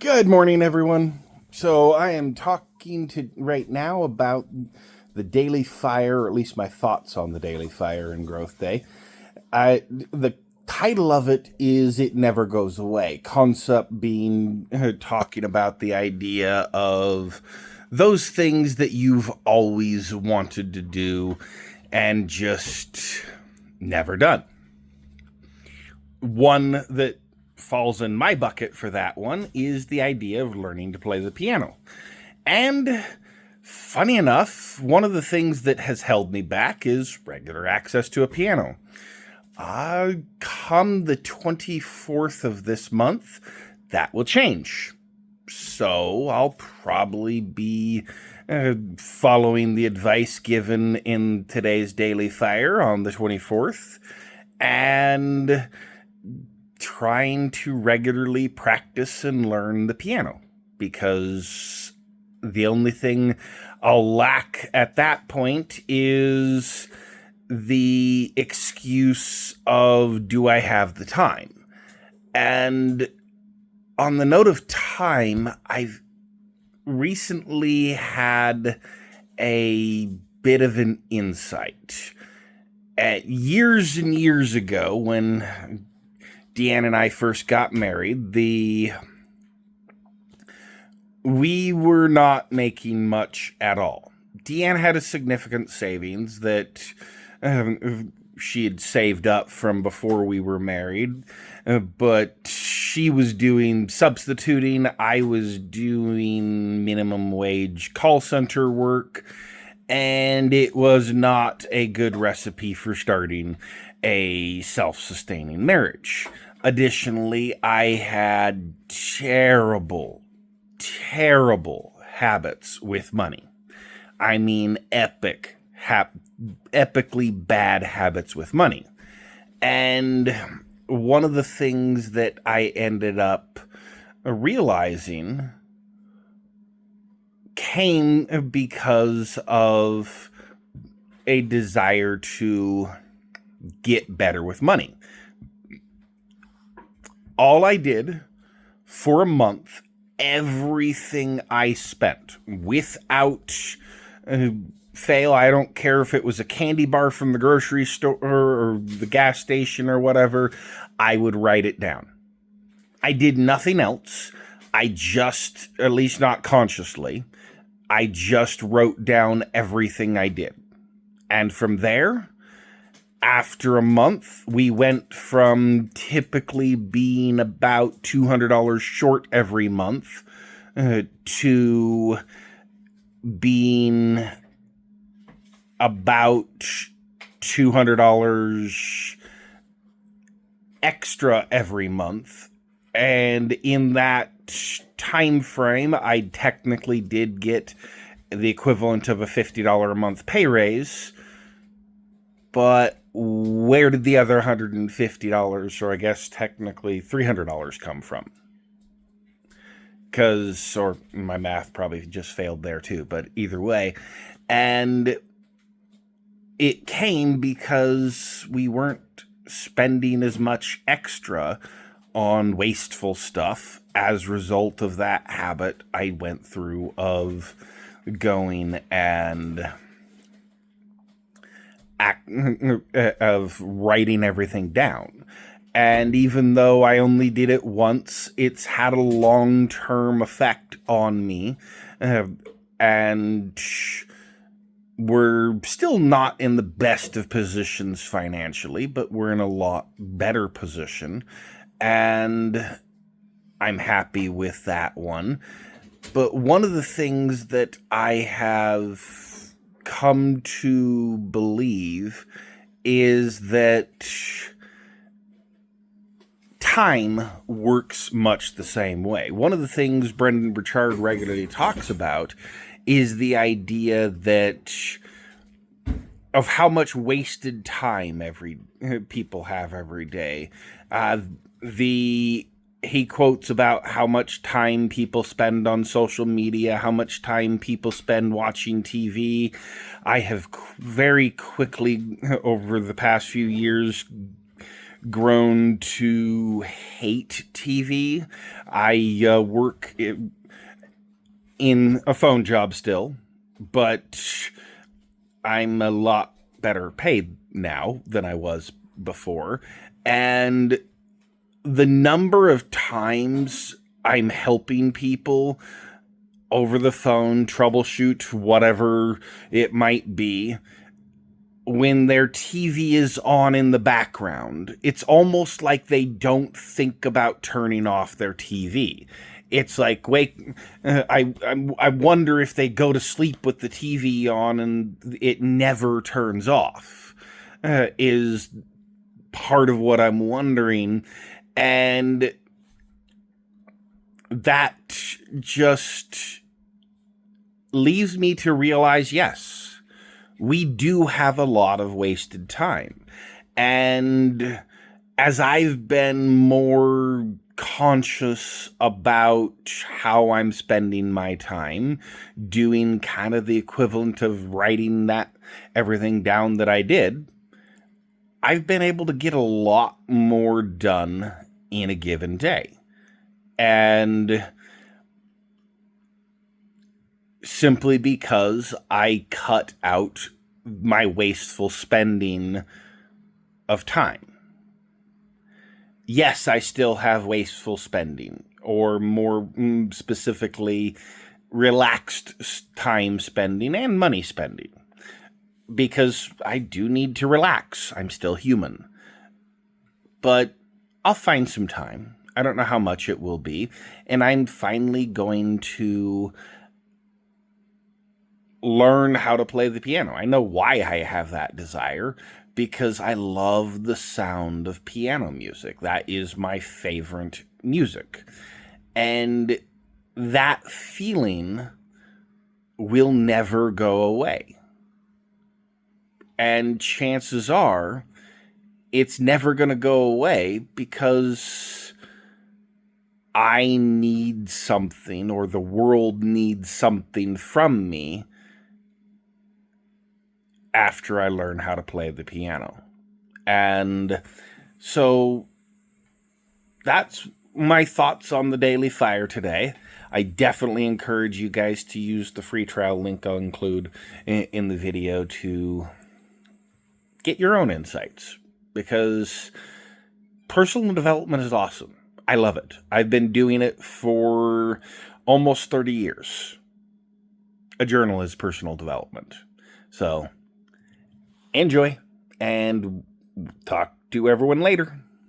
Good morning, everyone. So I am talking to right now about the Daily Fire, or at least my thoughts on the Daily Fire and Growth Day. The title of it is "It Never Goes Away." Concept being talking about the idea of those things that you've always wanted to do and just never done. One that falls in my bucket for that one is the idea of learning to play the piano. And funny enough, one of the things that has held me back is regular access to a piano. Come the 24th of this month, that will change. So I'll probably be following the advice given in today's Daily Fire on the 24th and trying to regularly practice and learn the piano, because the only thing I'll lack at that point is the excuse of, do I have the time? And on the note of time, I've recently had a bit of an insight. Years and years ago, when Deanne and I first got married, we were not making much at all. Deanne had a significant savings that she had saved up from before we were married, but she was doing substituting. I was doing minimum wage call center work, and it was not a good recipe for starting a self-sustaining marriage. Additionally, I had terrible habits with money. I mean, epically bad habits with money. And one of the things that I ended up realizing came because of a desire to get better with money. All I did for a month, everything I spent without fail, I don't care if it was a candy bar from the grocery store or the gas station or whatever, I would write it down. I did nothing else. I just, at least not consciously, I just wrote down everything I did. And from there, after a month, we went from typically being about $200 short every month to being about $200 extra every month. And in that time frame, I technically did get the equivalent of a $50 a month pay raise. But where did the other $150, or I guess technically $300 come from? Or my math probably just failed there too, but either way. And it came because we weren't spending as much extra on wasteful stuff as a result of that habit I went through of going and of writing everything down. And even though I only did it once, it's had a long-term effect on me. And we're still not in the best of positions financially, but we're in a lot better position. And I'm happy with that one. But one of the things that I have come to believe is that time works much the same way. One of the things Brendan Burchard regularly talks about is the idea that of how much wasted time people have every day. He quotes about how much time people spend on social media, how much time people spend watching TV. I have very quickly, over the past few years, grown to hate TV. I work in a phone job still, but I'm a lot better paid now than I was before. And the number of times I'm helping people over the phone, troubleshoot whatever it might be, when their TV is on in the background, it's almost like they don't think about turning off their TV. It's like, wait, I wonder if they go to sleep with the TV on and it never turns off, is part of what I'm wondering. And that just leaves me to realize, yes, we do have a lot of wasted time. And as I've been more conscious about how I'm spending my time, doing kind of the equivalent of writing that everything down that I did, I've been able to get a lot more done in a given day. And simply because I cut out my wasteful spending of time. Yes, I still have wasteful spending, or more specifically, relaxed time spending and money spending, because I do need to relax. I'm still human. But I'll find some time. I don't know how much it will be, and I'm finally going to learn how to play the piano. I know why I have that desire, because I love the sound of piano music. That is my favorite music. And that feeling will never go away. And chances are it's never going to go away because I need something, or the world needs something from me after I learn how to play the piano. And so that's my thoughts on the Daily Fire today. I definitely encourage you guys to use the free trial link I'll include in the video to get your own insights, because personal development is awesome. I love it. I've been doing it for almost 30 years. A journal is personal development. So enjoy, and talk to everyone later.